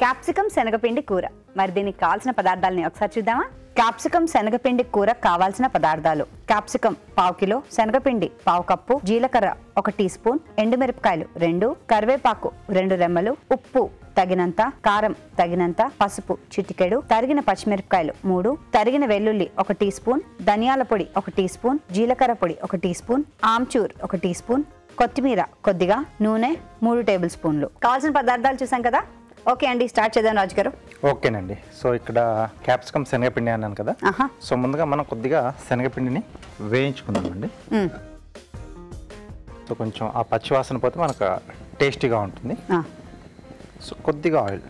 Capsicum శనగపిండి కూర. మరి దీనికి కావాల్సిన పదార్థాలని ఒకసారి చూద్దామా? క్యాప్సికమ్ శనగపిండి కూర కావాల్సిన పదార్థాలు: క్యాప్సికమ్ 1/2 కిలో, శనగపిండి 1/2 కప్పు, జీలకర్ర 1 టీ స్పూన్, ఎండుమిరపకాయలు 2, కరివేపాకు 2 రెమ్మలు, ఉప్పు తగినంత, కారం తగినంత, పసుపు చిటికెడు, తరిగిన పచ్చిమిరపకాయలు 3, తరిగిన వెల్లుల్లి 1 టీ స్పూన్, ధనియాల పొడి 1 టీ స్పూన్, జీలకర్ర పొడి 1 teaspoon, amchur 1 teaspoon, కొత్తిమీర కొద్దిగా, నూనె 3 టేబుల్ స్పూన్లు. కావాల్సిన పదార్థాలు చూసాం కదా. ఓకే అండి, స్టార్ట్ చేద్దాం రాజు గారు. ఓకేనండి. సో ఇక్కడ క్యాప్సికమ్ శనగపిండి అన్నాను కదా. సో ముందుగా మనం కొద్దిగా శనగపిండిని వేయించుకుందామండి. సో కొంచెం ఆ పచ్చివాసన పోతే మనకు టేస్టీగా ఉంటుంది. సో కొద్దిగా ఆయిల్,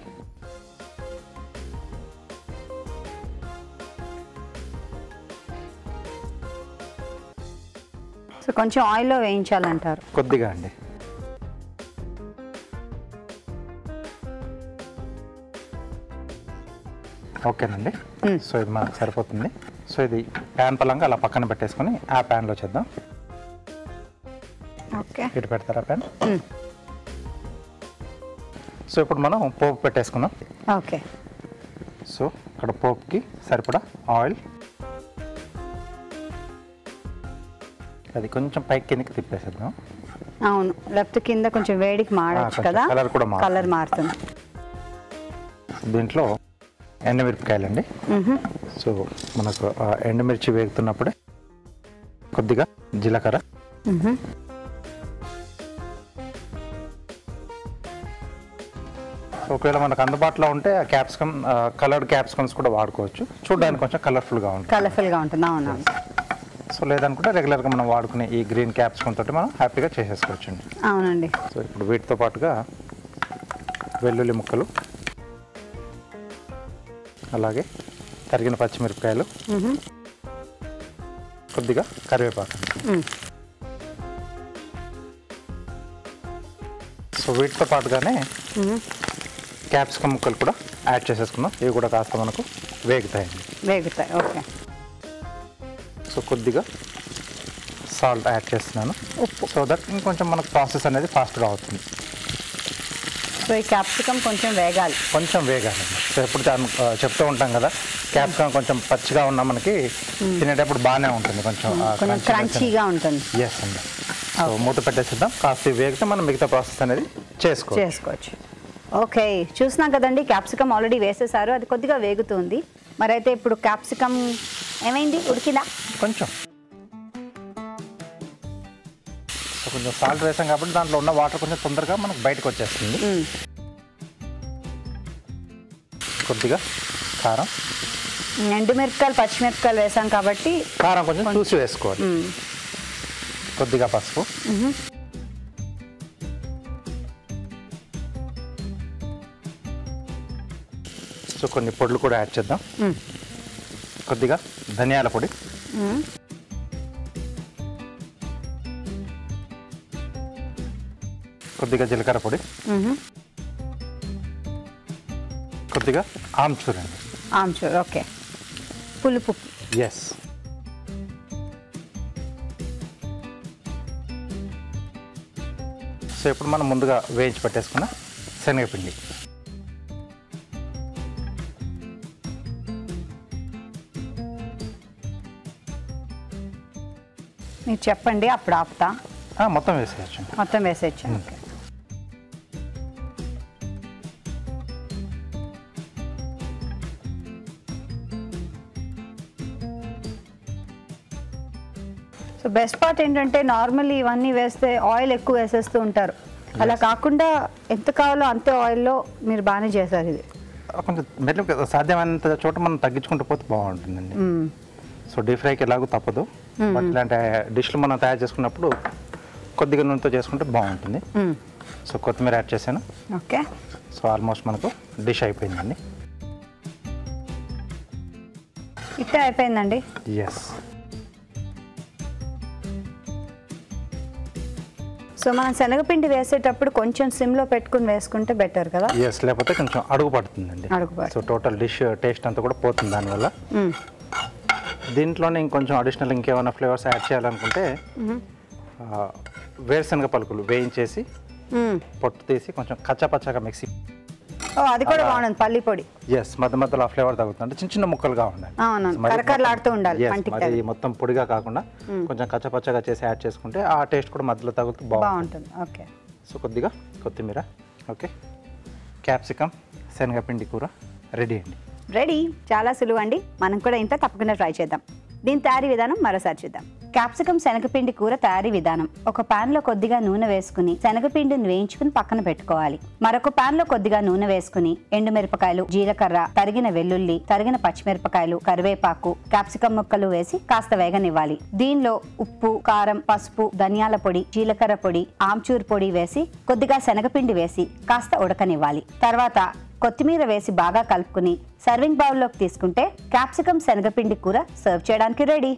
సో కొంచెం ఆయిల్లో వేయించాలంటారు. కొద్దిగా అండి. ఓకేనండి. సో ఇది మనకు సరిపోతుంది. సో ఇది ప్యాన్ పలంగా అలా పక్కన పెట్టేసుకొని ఆ ప్యాన్లో చేద్దాం. ఓకే, ఇటు పెడతారా ప్యాన్? సో ఇప్పుడు మనం పోపు పెట్టేసుకుందాం. ఓకే. సో ఇక్కడ పోపుకి సరిపడా ఆయిల్, అది కొంచెం పైకి కిందకి తిప్పేసేద్దాం. అవును, లేకపోతే కింద కొంచెం వేడికి మాడచ్చు కదా, కలర్ కూడా కలర్ మారుతుంది. దీంట్లో ఎండుమిరపకాయలండి. సో మనకు ఎండుమిర్చి వేగుతున్నప్పుడే కొద్దిగా జీలకర్ర, ఒకవేళ మనకు అందుబాటులో ఉంటే క్యాప్సికమ్ కలర్డ్ క్యాప్సికమ్స్ కూడా వాడుకోవచ్చు. చూడడానికి కొంచెం కలర్ఫుల్గా ఉంటుంది. అవును. సో లేదనుకుంటే రెగ్యులర్గా మనం వాడుకునే ఈ గ్రీన్ క్యాప్సికమ్ తోటి మనం హ్యాపీగా చేసేసుకోవచ్చు అండి. అవునండి. సో ఇప్పుడు వీటితో పాటుగా వెల్లుల్లి ముక్కలు, అలాగే తరిగిన పచ్చిమిరపకాయలు, కొద్దిగా కరివేపాకు. సో వీటితో పాటుగానే క్యాప్సికమ్ ముక్కలు కూడా యాడ్ చేసేసుకున్నాం. ఇవి కూడా కాస్త మనకు వేగుతాయండి. ఓకే. సో కొద్దిగా సాల్ట్ యాడ్ చేస్తున్నాను, ఉప్పు, సో దట్ ఇంకొంచెం మనకు ప్రాసెస్ అనేది ఫాస్ట్గా అవుతుంది. సో ఈ క్యాప్సికమ్ కొంచెం వేగాలి. సో ఎప్పుడు చెప్తూ ఉంటాం కదా, క్యాప్సికమ్ కొంచెం పచ్చిగా ఉన్నా మనకి తినేటప్పుడు బాగానే ఉంటుంది, కొంచెం క్రంచీగా ఉంటుంది. ఎస్ అండి. సో మూత పెట్టేసిద్దాం. కాస్త వేగితే మనం మిగతా ప్రాసెస్ అనేది చేసుకోవచ్చు. ఓకే, చూస్తున్నాం కదండి, క్యాప్సికమ్ ఆల్రెడీ వేసేసారు, అది కొద్దిగా వేగుతుంది. మరి అయితే ఇప్పుడు క్యాప్సికమ్ ఏమైంది, ఉడికిందా? కొంచెం సాల్ట్ వేసాం కాబట్టి దాంట్లో ఉన్న వాటర్ కొంచెం తొందరగా మనకు బయటకు వచ్చేస్తుంది. కొద్దిగా కారం, ఎండుమిరపకాయలు పచ్చిమిరపకాయలు వేసాం కాబట్టి కారం కొంచెం చూసి వేసుకోవాలి. కొద్దిగా పసుపు, సో కొన్ని పొడులు కూడా యాడ్ చేద్దాం. కొద్దిగా ధనియాల పొడి, కొద్దిగా జీలకర్ర పొడి, కొద్దిగా ఆమ్చూర్ అండి. ఓకే, పులుపు. ఎస్. సో ఇప్పుడు మనం ముందుగా వేయించి పెట్టేసుకున్న శనగపిండి, మీరు చెప్పండి, అప్పుడు ఆపుతా. మొత్తం వేసేయచ్చు. ఓకే. సో బెస్ట్ పార్ట్ ఏంటంటే, నార్మల్లీ ఇవన్నీ వేస్తే ఆయిల్ ఎక్కువ వేసేస్తూ ఉంటారు. అలా కాకుండా ఎంత కావాలో అంతే ఆయిల్లో మీరు బాగానే చేశారు. ఇది కొంచెం మెల్లి సాధ్యమైనంత చోట మనం తగ్గించుకుంటూ పోతే బాగుంటుందండి. సో డీప్ ఫ్రైకి ఎలాగో తప్పదు, బట్ ఇలాంటి డిష్లు మనం తయారు చేసుకున్నప్పుడు కొద్దిగా నూనెతో చేసుకుంటే బాగుంటుంది. సో కొత్తిమీర యాడ్ చేశాను. ఓకే. సో ఆల్మోస్ట్ మనకు డిష్ అయిపోయిందండి. ఇట్టే అయిపోయిందండి. ఎస్. సో మనం శనగపిండి వేసేటప్పుడు కొంచెం సిమ్లో పెట్టుకుని వేసుకుంటే బెటర్ కదా. ఎస్, లేకపోతే కొంచెం అడుగు పడుతుందండి. సో టోటల్ డిష్ టేస్ట్ అంతా కూడా పోతుంది దానివల్ల. దీంట్లోనే ఇంకొంచెం అడిషనల్ ఇంకేమైనా ఫ్లేవర్స్ యాడ్ చేయాలనుకుంటే వేరుశనగ పలుకులు వేయించేసి పొట్టు తీసి కొంచెం కచ్చాపచ్చాగా మిక్సీ. అది కూడా బాగుంది పల్లి పొడి. ఎస్, మధ్య మధ్యలో ఆ ఫ్లేవర్ తగ్గుతుంది, చిన్న చిన్న ముక్కలుగా ఉండాలి. అవును, కరకరలాడుతూ ఉండాలి. మరి మొత్తం పొడిగా కాకుండా కొంచెం కచ్చపచ్చగా చేసి యాడ్ చేసుకుంటే ఆ టేస్ట్ కూడా మధ్యలో తగులుతూ బాగుంటుంది. ఓకే. సో కొద్దిగా కొత్తిమీర, ఓకే, క్యాప్సికమ్ శనగపిండి కూర రెడీ అండి. రెడీ. చాలా సులువు అండి, మనం కూడా ఇంట్లో తప్పకుండా ట్రై చేద్దాం. దీని తయారీ విధానం మరోసారి చూద్దాం. క్యాప్సికమ్ శనగపిండి కూర తయారీ విధానం: ఒక పాన్ లో కొద్దిగా నూనె వేసుకుని శనగపిండిని వేయించుకుని పక్కన పెట్టుకోవాలి. మరొక పాన్ లో కొద్దిగా నూనె వేసుకుని ఎండుమిరపకాయలు, జీలకర్ర, తరిగిన వెల్లుల్లి, తరిగిన పచ్చిమిరపకాయలు, కరివేపాకు, క్యాప్సికమ్ ముక్కలు వేసి కాస్త వేగనివ్వాలి. దీనిలో ఉప్పు, కారం, పసుపు, ధనియాల పొడి, జీలకర్ర పొడి, ఆమ్చూర్ పొడి వేసి కొద్దిగా శనగపిండి వేసి కాస్త ఉడకనివ్వాలి. తర్వాత కొత్తిమీర వేసి బాగా కలుపుకుని సర్వింగ్ బౌల్లోకి తీసుకుంటే క్యాప్సికమ్ శనగపిండి కూర సర్వ్ చేయడానికి రెడీ.